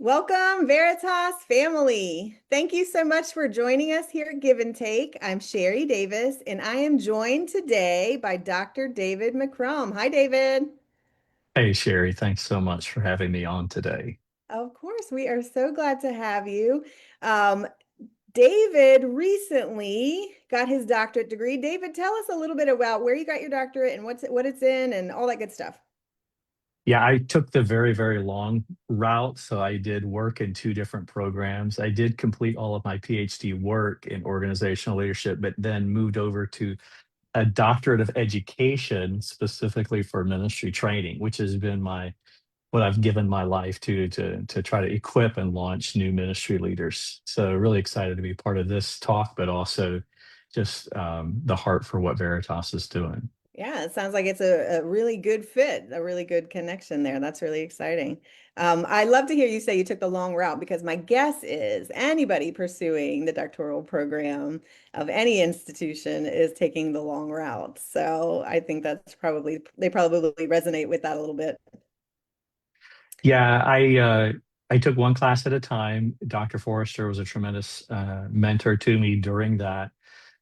Welcome, Veritas family. Thank you so much for joining us here at Give and Take. I'm Sherry Davis, and I am joined today by Dr. David McCrum. Hi, David. Hey, Sherry, thanks so much for having me on today. Of course, we are so glad to have you. Um, David recently got his doctorate degree. David, tell us a little bit about where you got your doctorate and what it's in and all that good stuff. Yeah, I took the very, very long route. So I did work in two different programs. I did complete all of my PhD work in organizational leadership, but then moved over to a doctorate of education specifically for ministry training, which has been what I've given my life to try to equip and launch new ministry leaders. So really excited to be part of this talk, but also just the heart for what Veritas is doing. Yeah, it sounds like it's a really good fit, a really good connection there. That's really exciting. I love to hear you say you took the long route because my guess is anybody pursuing the doctoral program of any institution is taking the long route. So I think they probably resonate with that a little bit. Yeah, I took one class at a time. Dr. Forrester was a tremendous mentor to me during that.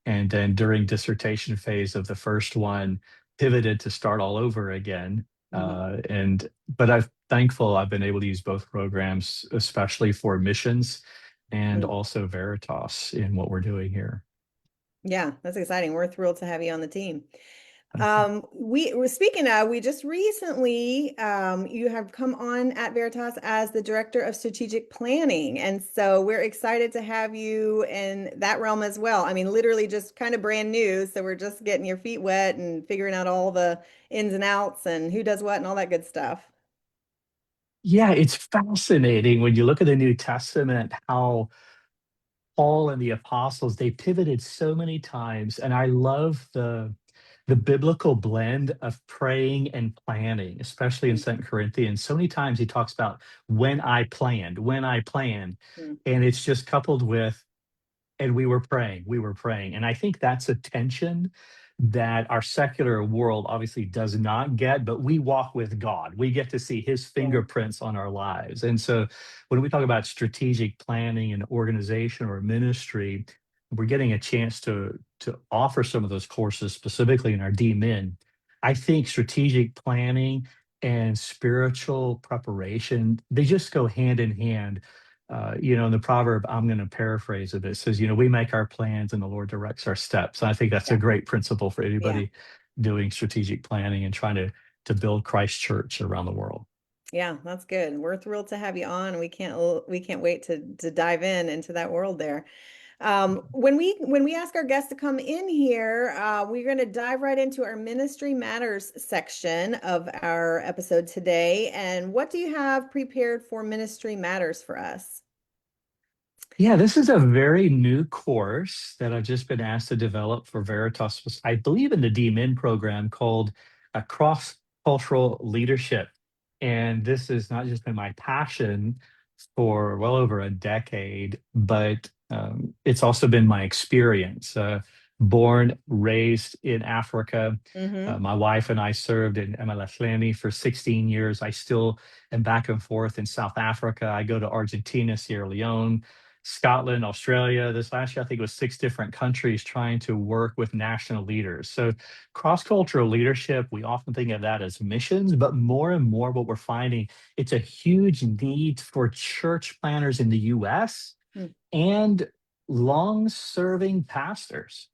And then during dissertation phase of the first one, pivoted to start all over again. Mhm. But I'm thankful I've been able to use both programs, especially for missions and Mm. also Veritas in what we're doing here. Yeah, that's exciting. We're thrilled to have you on the team. We were speaking of, we just recently, you have come on at Veritas as the Director of Strategic Planning. And so we're excited to have you in that realm as well. I mean, literally just kind of brand new. So we're just getting your feet wet and figuring out all the ins and outs and who does what and all that good stuff. Yeah, it's fascinating when you look at the New Testament, how Paul and the apostles, they pivoted so many times. And I love the biblical blend of praying and planning, especially in Second Corinthians. So many times he talks about when I planned, Mhm. and it's just coupled with and we were praying. And I think that's a tension that our secular world obviously does not get, but we walk with God. We get to see his Yeah. fingerprints on our lives. And so when we talk about strategic planning and organization or ministry, we're getting a chance to offer some of those courses specifically in our D-Min. I think strategic planning and spiritual preparation, they just go hand in hand. In the proverb, I'm going to paraphrase it. It says, we make our plans and the Lord directs our steps. And I think that's a Yeah. great principle for Yeah. anybody doing strategic planning and trying to build Christ Church around the world. Yeah, that's good. We're thrilled to have you on. We can't wait to dive into that world there. When we ask our guests to come in here, we're going to dive right into our Ministry Matters section of our episode today. And what do you have prepared for Ministry Matters for us? Yeah, this is a very new course that I've just been asked to develop for Veritas, I believe in the DMIN program called Cross-Cultural Leadership. And this has not just been my passion for well over a decade, but it's also been my experience. Born, raised in Africa. Mm-hmm. My wife and I served in Emalahleni for 16 years. I still am back and forth in South Africa. I go to Argentina, Sierra Leone, Scotland, Australia. This last year, I think it was six different countries trying to work with national leaders. So, cross cultural leadership, we often think of that as missions, but more and more, what we're finding, it's a huge need for church planners in the US and long serving pastors.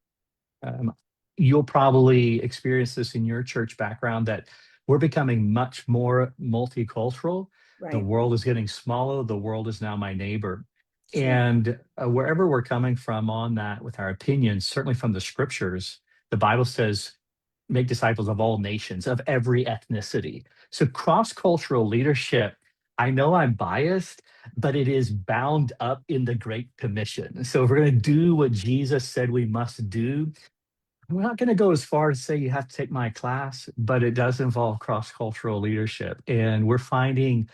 Um, you'll probably experience this in your church background that we're becoming much more multicultural. The Right. world is getting smaller. The world is now my neighbor. Sure. And wherever we're coming from on that with our opinions, certainly from the scriptures, the Bible says, make disciples of all nations, of every ethnicity. So cross cultural leadership, I know I'm biased, but it is bound up in the Great Commission. So if we're going to do what Jesus said we must do, we're not going to go as far as say you have to take my class, but it does involve cross-cultural leadership. And we're finding,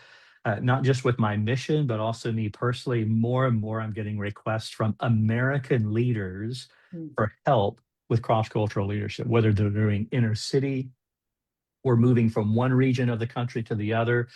not just with my mission, but also me personally, more and more I'm getting requests from American leaders Mm. for help with cross-cultural leadership, whether they're doing inner city or moving from one region of the country to the other,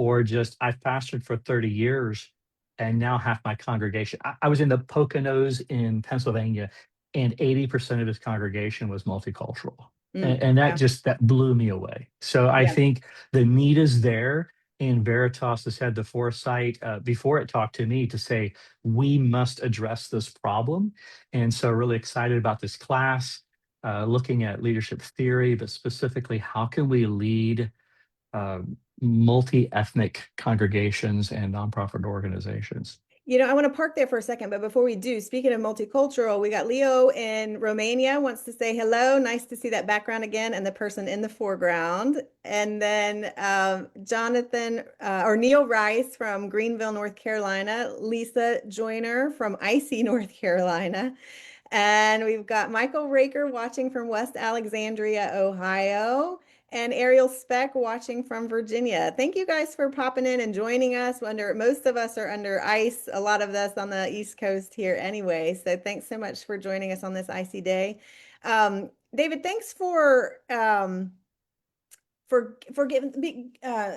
or just I've pastored for 30 years and now half my congregation. I was in the Poconos in Pennsylvania, and 80% of his congregation was multicultural. Mm, And that yeah, just that blew me away. So I yeah. think the need is there. And Veritas has had the foresight before it talked to me to say, we must address this problem. And so, really excited about this class, looking at leadership theory, but specifically, how can we lead uh, multi-ethnic congregations and nonprofit organizations? I want to park there for a second, but before we do, speaking of multicultural, we got Leo in Romania wants to say hello. Nice to see that background again and the person in the foreground. And then Jonathan or Neil Rice from Greenville, North Carolina, Lisa Joyner from Icy, North Carolina. And we've got Michael Raker watching from West Alexandria, Ohio, and Ariel Speck watching from Virginia. Thank you guys for popping in and joining us. Most of us are under ice, a lot of us on the East Coast here anyway. So thanks so much for joining us on this icy day. David, thanks for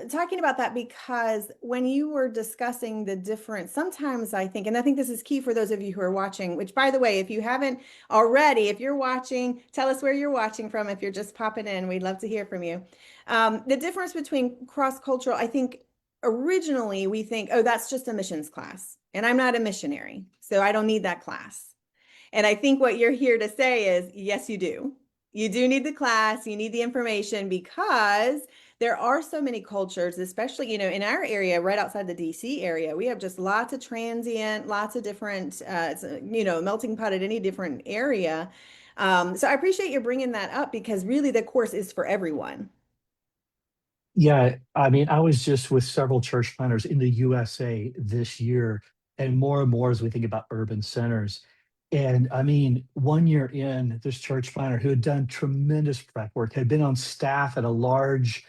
talking about that, because when you were discussing the difference, sometimes I think, and I think this is key for those of you who are watching, which by the way, if you haven't already, if you're watching, tell us where you're watching from. If you're just popping in, we'd love to hear from you. The difference between cross-cultural, I think originally we think, oh, that's just a missions class, and I'm not a missionary, so I don't need that class. And I think what you're here to say is, yes, you do. You do need the class, you need the information, because there are so many cultures, especially, in our area, right outside the DC area, we have just lots of transient, lots of different, melting pot at any different area. So I appreciate you bringing that up, because really the course is for everyone. Yeah, I mean, I was just with several church planners in the USA this year, and more as we think about urban centers. And I mean, 1 year in, this church planner who had done tremendous prep work, had been on staff at a large,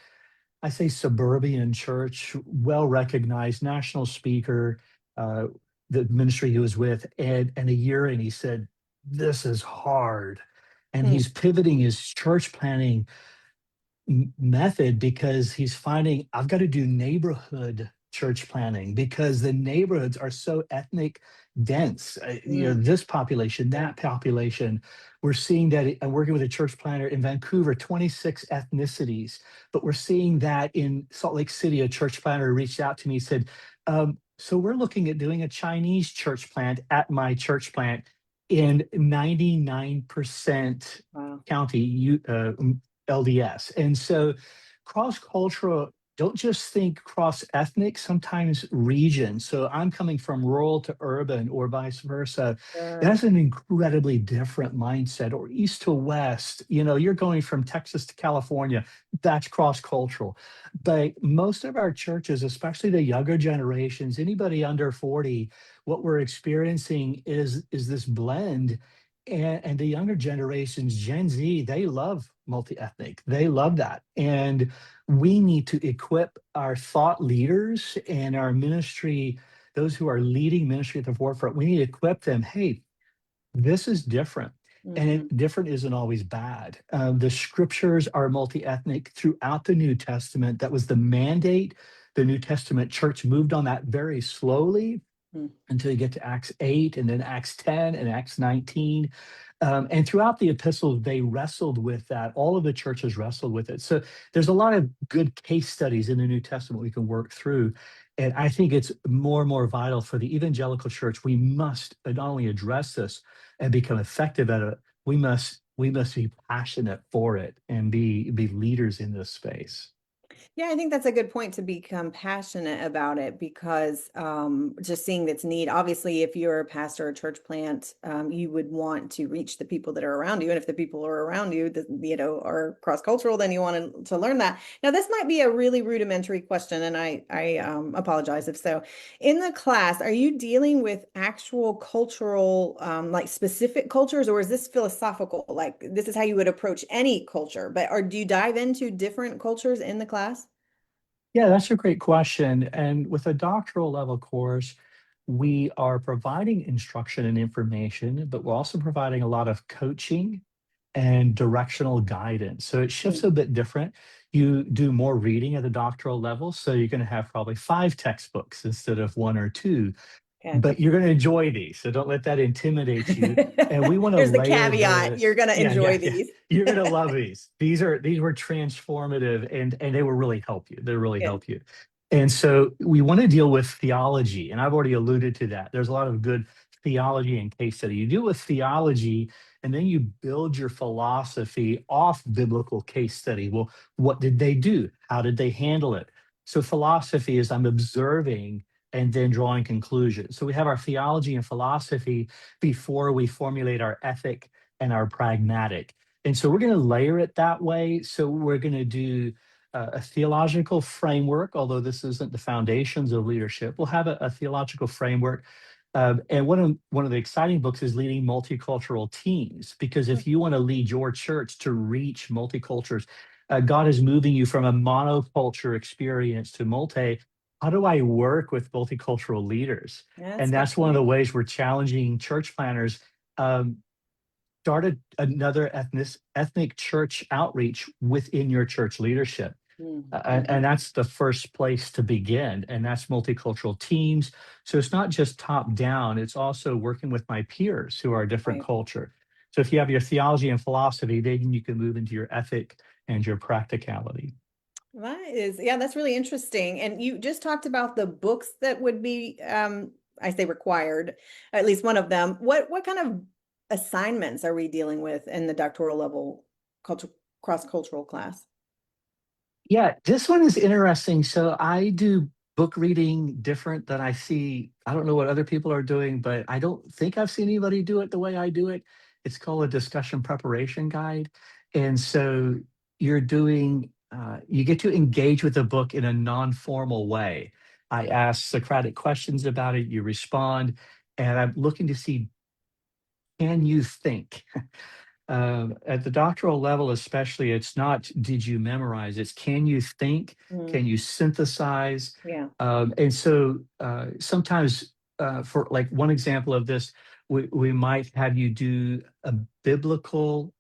I say suburban church, well recognized national speaker, uh, the ministry he was with, and a year in, he said, "This is hard." And Hmm. he's pivoting his church planning method because he's finding I've got to do neighborhood church planning because the neighborhoods are so ethnic dense. Mm, This population, yeah. that population. We're seeing that. I'm working with a church planner in Vancouver, 26 ethnicities, but we're seeing that in Salt Lake City. A church planner reached out to me, said, so we're looking at doing a Chinese church plant at my church plant in 99% Wow. county LDS. And so cross cultural, don't just think cross ethnic, sometimes region. So I'm coming from rural to urban or vice versa. Sure. That's an incredibly different mindset, or east to west. You're going from Texas to California. That's cross cultural. But most of our churches, especially the younger generations, anybody under 40, what we're experiencing is this blend, and the younger generations, Gen Z, they love multi-ethnic. They love that. And we need to equip our thought leaders and our ministry, those who are leading ministry at the forefront. We need to equip them. Hey, this is different. And Hmm. different isn't always bad. The scriptures are multi-ethnic throughout the New Testament. That was the mandate. The New Testament church moved on that very slowly until you get to Acts 8 and then Acts 10 and Acts 19. And throughout the epistles, they wrestled with that. All of the churches wrestled with it. So there's a lot of good case studies in the New Testament we can work through. And I think it's more and more vital for the evangelical church. We must not only address this and become effective at it, we must be passionate for it and be leaders in this space. Yeah, I think that's a good point, to become passionate about it, because just seeing that's need. Obviously, if you're a pastor or church plant, you would want to reach the people that are around you. And if the people are around you that are cross-cultural, then you want to learn that. Now, this might be a really rudimentary question, and I apologize if so. In the class, are you dealing with actual cultural, like specific cultures, or is this philosophical? Like this is how you would approach any culture, or do you dive into different cultures in the class? Yeah, that's a great question. And with a doctoral level course, we are providing instruction and information, but we're also providing a lot of coaching and directional guidance. So it shifts a bit different. you do more reading at the doctoral level. So you're going to have probably 5 textbooks instead of 1 or 2, Yeah. but you're going to enjoy these. So don't let that intimidate you. And we want to There's the layer caveat. You're this. going to Yeah, enjoy yeah, yeah. these. You're going to love these. These were transformative, and they will really help you. They really Good. help you. And so we want to deal with theology. And I've already alluded to that. There's a lot of good theology and case study. You deal with theology, and then you build your philosophy off biblical case study. Well, what did they do? How did they handle it? So philosophy is I'm observing and then drawing conclusions. So we have our theology and philosophy before we formulate our ethic and our pragmatic. And so we're going to layer it that way. So we're going to do a theological framework, although this isn't the foundations of leadership. We'll have a theological framework. And one of the exciting books is leading multicultural teams, because if you want to lead your church to reach multicultures, God is moving you from a monoculture experience to multi. How do I work with multicultural leaders? That's And a good that's one of the point. ways we're challenging church planners. Um, Start another ethnic church outreach within your church leadership. And Mm-hmm. that's the first place to begin. And that's multicultural teams. So it's not just top down, it's also working with my peers who are a different Right. culture. So if you have your theology and philosophy, then you can move into your ethic and your practicality. That is, yeah, that's really interesting. And you just talked about the books that would be, I say required, at least one of them. What kind of assignments are we dealing with in the doctoral level culture cross-cultural class? Yeah, this one is interesting. So I do book reading different than I see. I don't know what other people are doing, but I don't think I've seen anybody do it the way I do it. It's called a discussion preparation guide. And so you get to engage with the book in a non-formal way. I ask Socratic questions about it, you respond, and I'm looking to see, can you think? At the doctoral level, especially, it's not did you memorize, it's can you think, Mm, can you synthesize? yeah, And so sometimes, for like one example of this, we might have you do a biblical,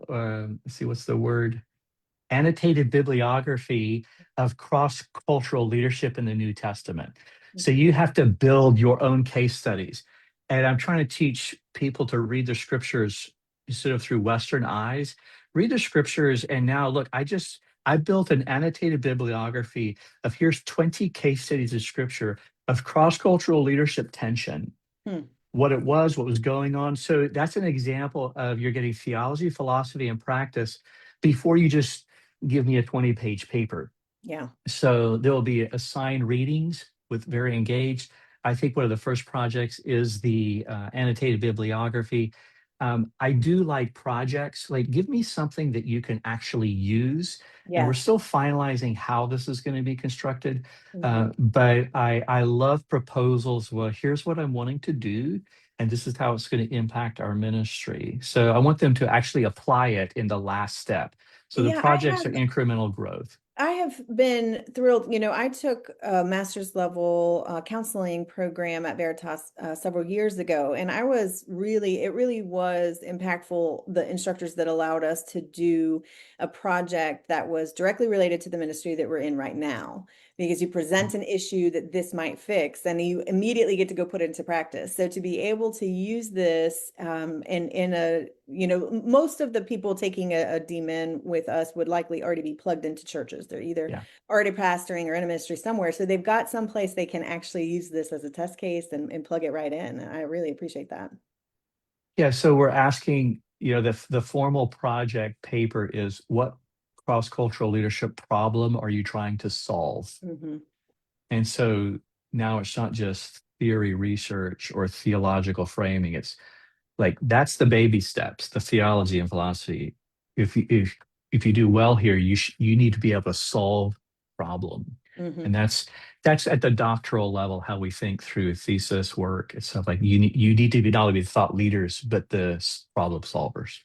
let's see, what's the word? Annotated bibliography of cross-cultural leadership in the New Testament. So you have to build your own case studies. And I'm trying to teach people to read the scriptures sort of through Western eyes. Read the scriptures, and now look, I built an annotated bibliography of here's 20 case studies of scripture of cross-cultural leadership tension, Hmm, what was going on. So that's an example of you're getting theology, philosophy, and practice before you just give me a 20-page paper. yeah, So there will be assigned readings with very engaged. I think one of the first projects is the annotated bibliography. I do like projects, like give me something that you can actually use. And we're yes. still finalizing how this is going to be constructed. Hmm. But I love proposals. Well, here's what I'm wanting to do, and this is how it's going to impact our ministry. So I want them to actually apply it in the last step. So the Yeah, projects are incremental growth. I have been thrilled. I took a master's level counseling program at Veritas several years ago, and it really was impactful. The instructors that allowed us to do a project that was directly related to the ministry that we're in right now, because you present an issue that this might fix, and you immediately get to go put it into practice. So to be able to use this in a, most of the people taking a DMin with us would likely already be plugged into churches. They're either Yeah. already pastoring or in a ministry somewhere. So they've got some place they can actually use this as a test case and plug it right in. And I really appreciate that. Yeah, so we're asking, the formal project paper is what cross-cultural leadership problem are you trying to solve? Hmm. And so now it's not just theory research or theological framing. It's like that's the baby steps, the theology and philosophy. If you do well here, you need to be able to solve problem. Hmm. And that's at the doctoral level how we think through thesis work. It's stuff like you need to be not only be thought leaders, but the problem solvers.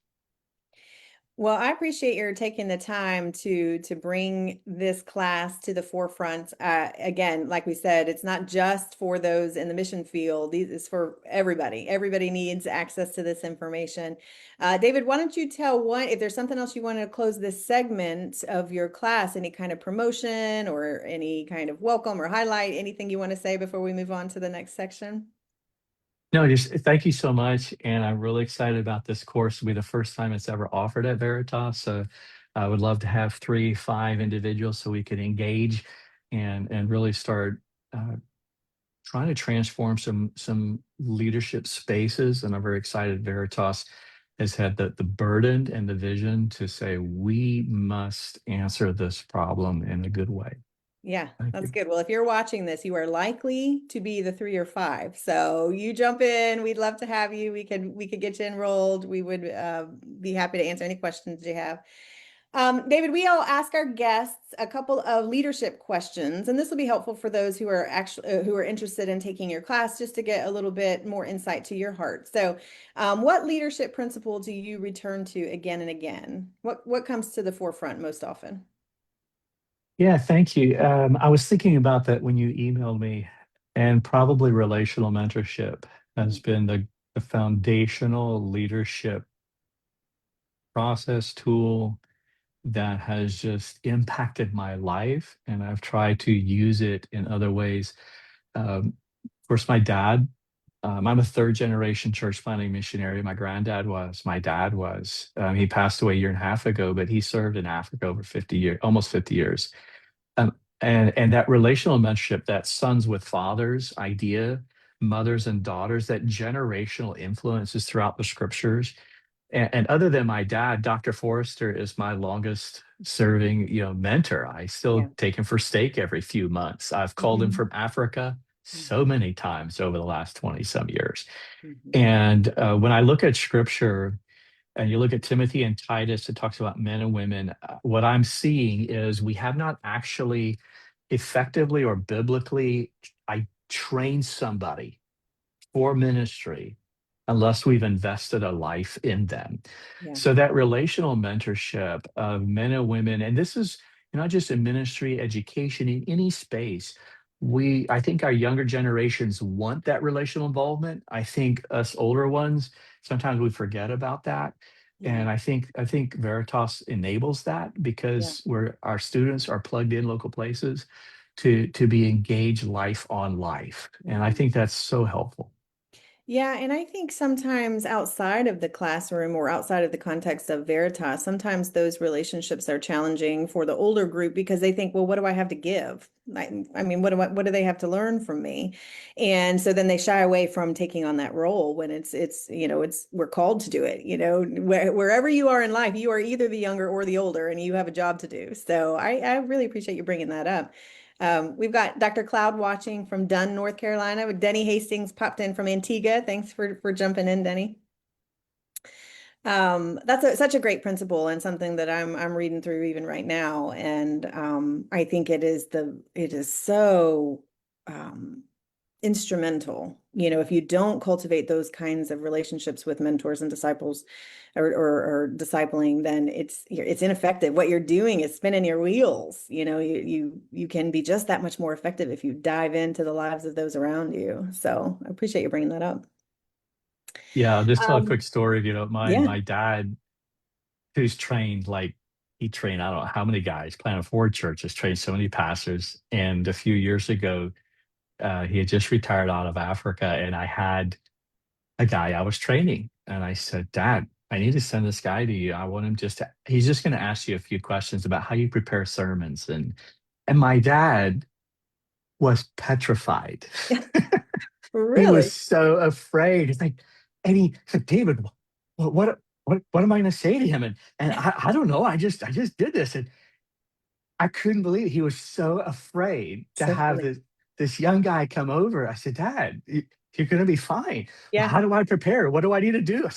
Well, I appreciate your taking the time to bring this class to the forefront. Again, like we said, it's not just for those in the mission field. These is for everybody. Everybody needs access to this information. David, why don't you tell one if there's something else you want to close this segment of your class, any kind of promotion or any kind of welcome or highlight, anything you want to say before we move on to the next section? No, just thank you so much. And I'm really excited about this course. It'll be the first time it's ever offered at Veritas. So I would love to have 3, 5 individuals so we could engage and really start trying to transform some leadership spaces. And I'm very excited Veritas has had the burden and the vision to say we must answer this problem in a good way. Yeah, Thank that's you. good. Well, if you're watching this, you are likely to be the 3 or 5. So you jump in. We'd love to have you. We could get you enrolled. We would be happy to answer any questions you have. David, we all ask our guests a couple of leadership questions, and this will be helpful for those who are actually who are interested in taking your class, just to get a little bit more insight to your heart. So, what leadership principle do you return to again and again? What comes to the forefront most often? Yeah, thank you. I was thinking about that when you emailed me, and probably relational mentorship has been the foundational leadership process tool that has just impacted my life. And I've tried to use it in other ways. Of course, my dad, I'm a third generation church planting missionary. My granddad was, my dad was. He passed away a year and a half ago, but he served in Africa over 50 years, almost 50 years. And that relational mentorship, that sons with fathers idea, mothers and daughters, that generational influences throughout the scriptures. And other than my dad, Dr. Forrester is my longest serving, mentor. I Yeah. still take him for steak every few months. I've called him Mhm. from Africa so Mhm. many times over the last 20 some years. Mhm. And when I look at scripture, and you look at Timothy and Titus, it talks about men and women. What I'm seeing is we have not actually effectively or biblically I trained somebody for ministry unless we've invested a life in them. Yeah. So that relational mentorship of men and women, and this is not just in ministry, education, in any space. I think our younger generations want that relational involvement. I think us older ones, sometimes we forget about that. Yeah. And I think Veritas enables that Yeah. because our students are plugged in local places to be engaged life on life. And I Mhm. think that's so helpful. Yeah, and I think sometimes outside of the classroom or outside of the context of Veritas, sometimes those relationships are challenging for the older group because they think, well, what do I have to give? I mean, what do they have to learn from me? And so then they shy away from taking on that role when it's we're called to do it. Wherever you are in life, you are either the younger or the older, and you have a job to do. So I really appreciate you bringing that up. We've got Dr. Cloud watching from Dunn, North Carolina. Denny Hastings popped in from Antigua. Thanks for jumping in, Denny. That's such a great principle and something that I'm reading through even right now. And I think it is so um, instrumental. If you don't cultivate those kinds of relationships with mentors and disciples or discipling, then it's ineffective. What you're doing is spinning your wheels. You can be just that much more effective if you dive into the lives of those around you. So I appreciate you bringing that up. Yeah, I'll just tell a Um, quick story if you don't mind. yeah. My dad, who's trained he trained, I don't know how many guys, planted 4 churches, trained so many pastors. And a few years ago, he had just retired out of Africa, and I had a guy I was training, and I said, "Dad, I need to send this guy to you. I want him he's just going to ask you a few questions about how you prepare sermons." And my dad was petrified. He was Really? so afraid. He's like, and he said, "David, what am I going to say to him?" And I don't know. I just did this, and I couldn't believe it. He was so afraid to So have funny. this young guy come over. I said, "Dad, you're going to be fine. Well, Yeah. how do I prepare? What do I need to do?"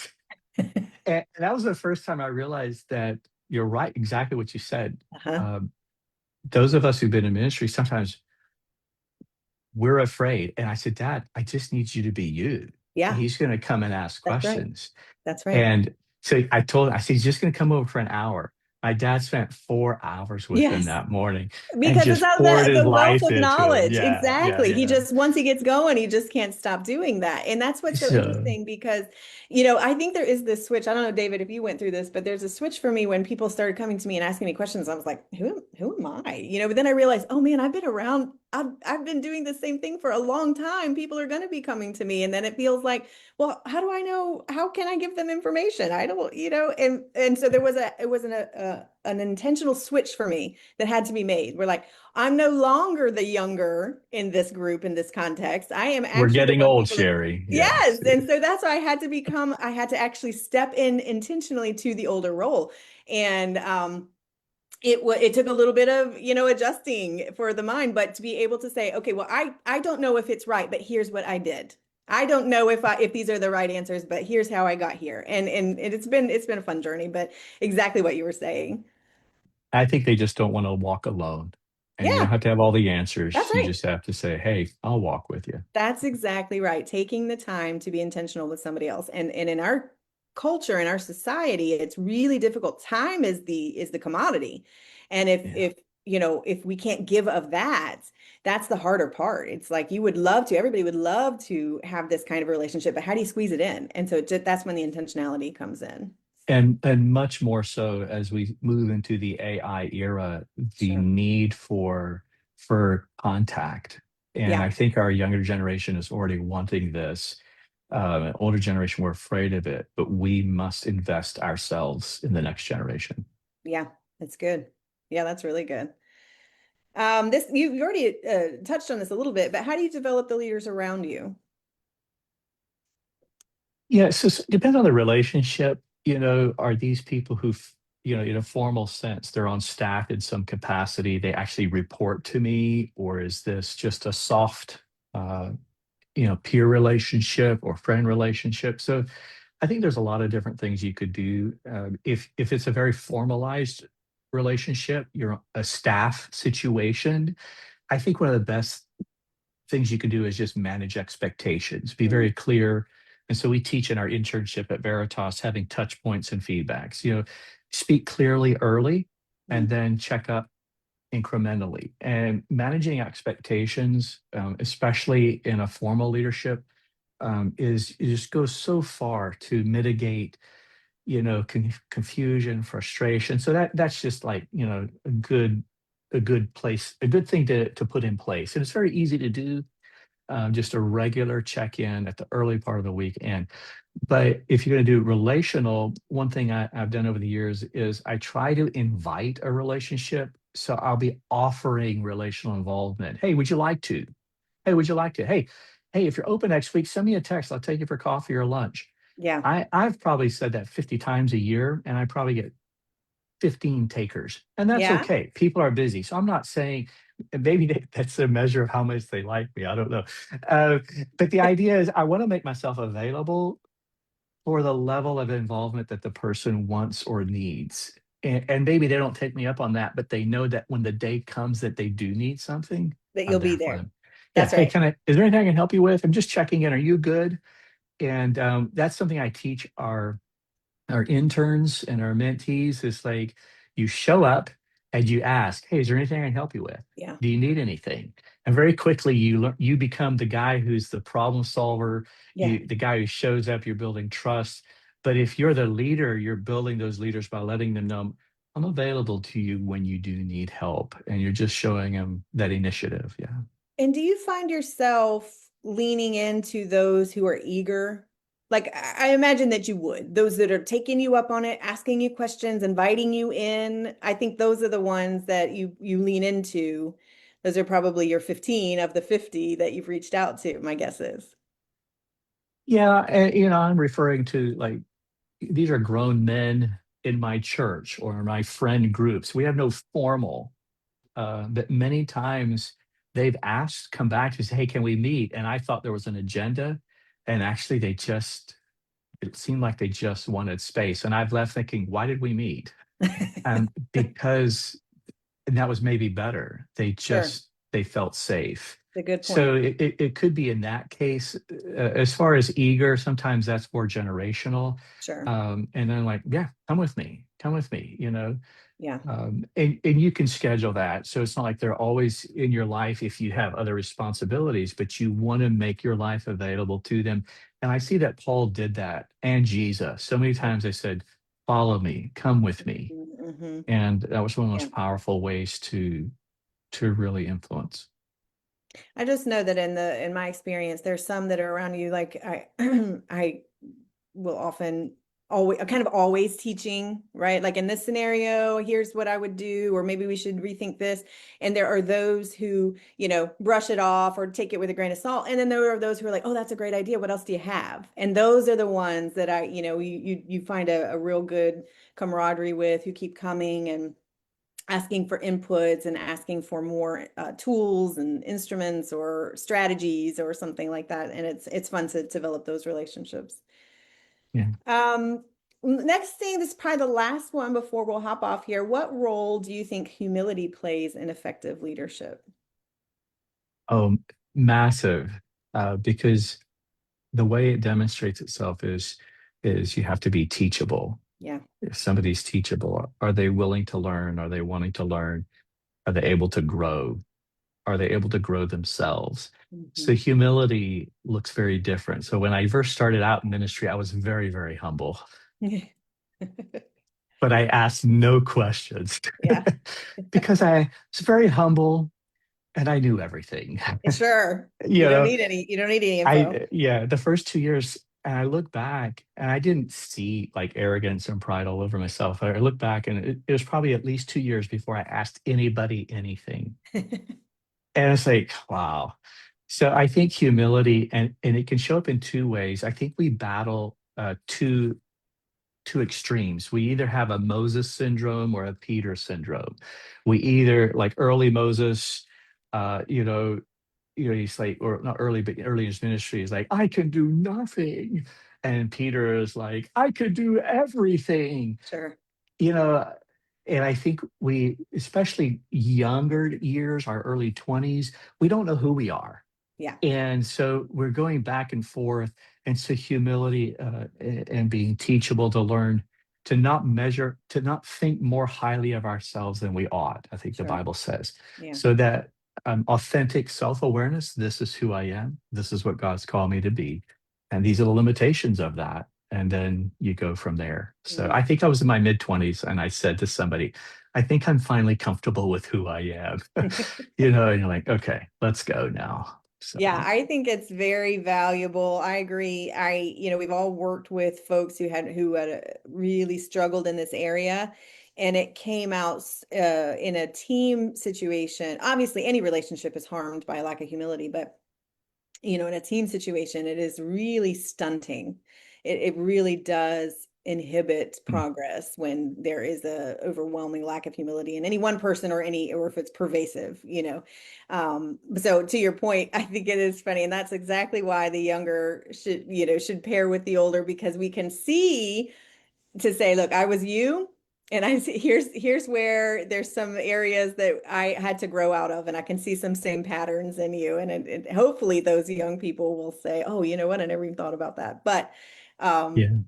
And that was the first time I realized that you're right, exactly what you said. Uh-huh. Um, those of us who've been in ministry, sometimes we're afraid. And I said, "Dad, I just need you to be you." And Yeah, he's going to come and ask that's right. questions. That's right. And So I said, he's just going to come over for an hour. My dad spent 4 hours with him Yes. that morning and Because it's just out of poured his the wealth life of into him. knowledge. Yeah, yeah, Exactly. He yeah. just, once he gets going, he just can't stop doing that. And that's what's so So interesting because, I think there is this switch. I don't know, David, if you went through this, but there's a switch for me when people started coming to me and asking me questions. I was like, who am I? But then I realized, oh man, I've been around. I've been doing the same thing for a long time. People are going to be coming to me. And then it feels like, well, how do I know? How can I give them information? I don't, and so it was an intentional switch for me that had to be made. We're like, I'm no longer the younger in this group, in this context. I am we're actually the getting one old, people are, Sherry. Yes. yes. And so that's why I had to actually step in intentionally to the older role. And it took a little bit of, adjusting for the mind, but to be able to say, okay, well, I don't know if it's right, but here's what I did. I don't know if these are the right answers, but here's how I got here. And it's been a fun journey, but exactly what you were saying. I think they just don't want to walk alone. And you don't Yeah, have to have all the that's answers. You right. just have to say, hey, I'll walk with you. That's exactly right. Taking the time to be intentional with somebody else. And in our culture, in our society, it's really difficult. Time is the commodity. And Yeah. if we can't give of that, that's the harder part. It's like everybody would love to have this kind of relationship, but how do you squeeze it in? And so that's when the intentionality comes in. And much more so as we move into the AI era, the Sure. need for contact. And I Yeah. think our younger generation is already wanting this. Older generation, we're afraid of it, but we must invest ourselves in the next generation. Yeah. That's good. Yeah, that's really good. This you already touched on this a little bit, but how do you develop the leaders around you? Yeah, so it depends on the relationship. Are these people who, in a formal sense, they're on staff in some capacity, they actually report to me, or is this just a soft, uh, peer relationship or friend relationship? So I think there's a lot of different things you could do. If it's a very formalized relationship, you're a staff situation, I think one of the best things you can do is just manage expectations, be Mm, very clear. And so we teach in our internship at Veritas having touch points and feedbacks. Speak clearly early and mm. then check up incrementally. And managing expectations, especially in a formal leadership, is it just goes so far to mitigate, confusion, frustration. So that's just like, a good place, a good thing to put in place. And it's very easy to do, just a regular check-in at the early part of the weekend. But if you're going to do relational, one thing I've done over the years is I try to invite a relationship. So I'll be offering relational involvement. Hey, would you like to? Hey, would you like to? Hey, if you're open next week, send me a text. I'll take you for coffee or lunch. Yeah. I've probably said that 50 times a year, and I probably get 15 takers, and that's Yeah. okay. People are busy. So I'm not saying, maybe that's a measure of how much they like me. I don't know. Uh, but the idea is I want to make myself available for the level of involvement that the person wants or needs. And maybe they don't take me up on that, but they know that when the day comes that they do need something, That I'm you'll be there for there. them. Yeah. That's Hey, right. is there anything I can help you with? I'm just checking in. Are you good? And that's something I teach our interns and our mentees is like, you show up and you ask, hey, is there anything I can help you with? Yeah. Do you need anything? And very quickly you become the guy who's the problem solver, Yeah. the guy who shows up, you're building trust. But if you're the leader, you're building those leaders by letting them know, I'm available to you when you do need help. And you're just showing them that initiative. Yeah. And do you find yourself leaning into those who are eager? Like I imagine that you would. Those that are taking you up on it, asking you questions, inviting you in. I think those are the ones that you lean into. Those are probably your 15 of the 50 that you've reached out to, my guess is. Yeah. And, I'm referring to, like, these are grown men in my church or my friend groups. We have no formal, but many times they've asked, come back to say, hey, can we meet? And I thought there was an agenda. And actually, it seemed like they just wanted space. And I've left thinking, why did we meet? Because, and that was maybe better. Sure. They felt safe. a good point. So it could be in that case. As far as eager, sometimes that's more generational. Sure. And then like, yeah, come with me, you know. Yeah. And you can schedule that. So it's not like they're always in your life if you have other responsibilities, but you want to make your life available to them. And I see that Paul did that and Jesus. So many times they said, follow me, come with me. Hmm. And that was one of the Yeah. most powerful ways to really influence. I just know that in my experience, there's some that are around you. Like I, I will often always kind of always teaching, right? Like in this scenario, here's what I would do, or maybe we should rethink this. And there are those who, brush it off or take it with a grain of salt. And then there are those who are like, oh, that's a great idea. What else do you have? And those are the ones that you find a real good camaraderie with, who keep coming and asking for inputs and asking for more tools and instruments or strategies or something like that. And it's fun to develop those relationships. Yeah. Next thing, this is probably the last one before we'll hop off here. What role do you think humility plays in effective leadership? Oh, massive. Because the way it demonstrates itself is you have to be teachable. Yeah, If somebody's teachable, are they willing to learn? Are they wanting to learn? Are they able to grow? Are they able to grow themselves? hmm So humility looks very different. So when I first started out in ministry, I was very, very humble, but I asked no questions yeah, because I was very humble and I knew everything. sure. You know, You don't need any info. yeah, the first 2 years, and I look back and I didn't see like arrogance and pride all over myself. I look back and it was probably at least 2 years before I asked anybody anything. And it's like, wow. So I think humility and it can show up in two ways. I think we battle two extremes. We either have a Moses syndrome or a Peter syndrome. We either like early Moses, uh, you know, he's like, or not early, but early in his ministry, he's like, I can do nothing. And Peter is like, I could do everything. Sure. You know, and I think we, especially younger years, our early 20s, we don't know who we are. Yeah, And so we're going back and forth. And so humility and being teachable to learn to not measure, to not think more highly of ourselves than we ought, I think the sure. Bible says. Yeah. So that authentic self awareness, this is who I am, this is what God's called me to be. And these are the limitations of that. And then you go from there. So Yeah. I think I was in my mid 20s and I said to somebody, I think I'm finally comfortable with who I am. And you're like, okay, let's go now. So Yeah, I think it's very valuable. I agree. We've all worked with folks who had really struggled in this area, and it came out in a team situation. Obviously, any relationship is harmed by a lack of humility, but in a team situation, it is really stunting. It really does inhibit mm, progress when there is a overwhelming lack of humility in any one person or if it's pervasive. So to your point, I think it is funny, and that's exactly why the younger should pair with the older, because we can see to say, look, I was you, and I see here's where there's some areas that I had to grow out of, and I can see some same patterns in you, and hopefully those young people will say, oh, you know what, I never even thought about that. But yeah. um,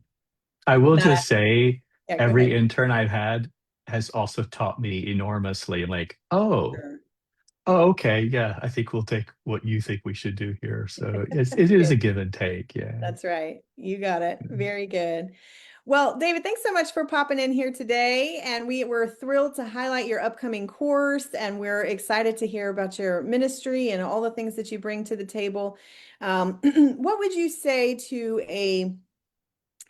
I will that just say yeah, go every ahead. intern I've had has also taught me enormously. Like, oh, Sure. oh, okay, yeah, I think we'll take what you think we should do here. So it is a Good. give and take. Yeah. That's right. You got it. Very good. Well, David, thanks so much for popping in here today. And we were thrilled to highlight your upcoming course, and we're excited to hear about your ministry and all the things that you bring to the table. What would you say to a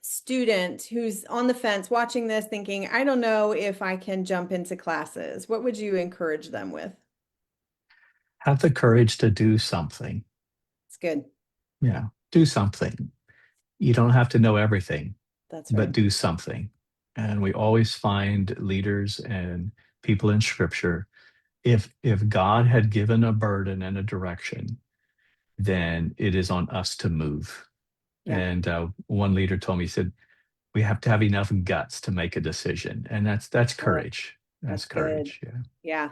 student who's on the fence watching this thinking, I don't know if I can jump into classes? What would you encourage them with? Have the courage to do something. It's good. Yeah. Do something. You don't have to know everything, That's but right. do something. And we always find leaders and people in scripture. If God had given a burden and a direction, then it is on us to move. Yeah. And one leader told me, he said, we have to have enough guts to make a decision. And that's Sure. courage. That's That's good. courage. Yeah. Yeah.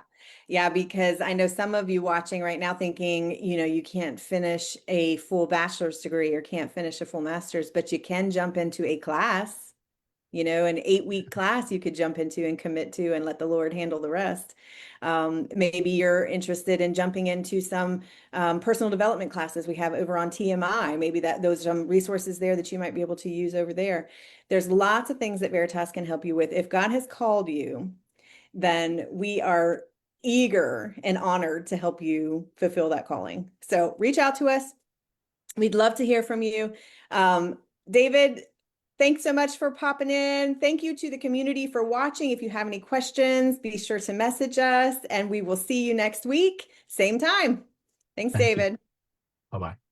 Yeah, because I know some of you watching right now thinking, you can't finish a full bachelor's degree or can't finish a full master's, but you can jump into a class, an 8-week class you could jump into and commit to and let the Lord handle the rest. Maybe you're interested in jumping into some personal development classes we have over on TMI. Maybe those are some resources there that you might be able to use over there. There's lots of things that Veritas can help you with. If God has called you, then we are eager and honored to help you fulfill that calling. So reach out to us. We'd love to hear from you. David, thanks so much for popping in. Thank you to the community for watching. If you have any questions, be sure to message us, and we will see you next week, same time. Thanks, Thank you. David. Bye bye.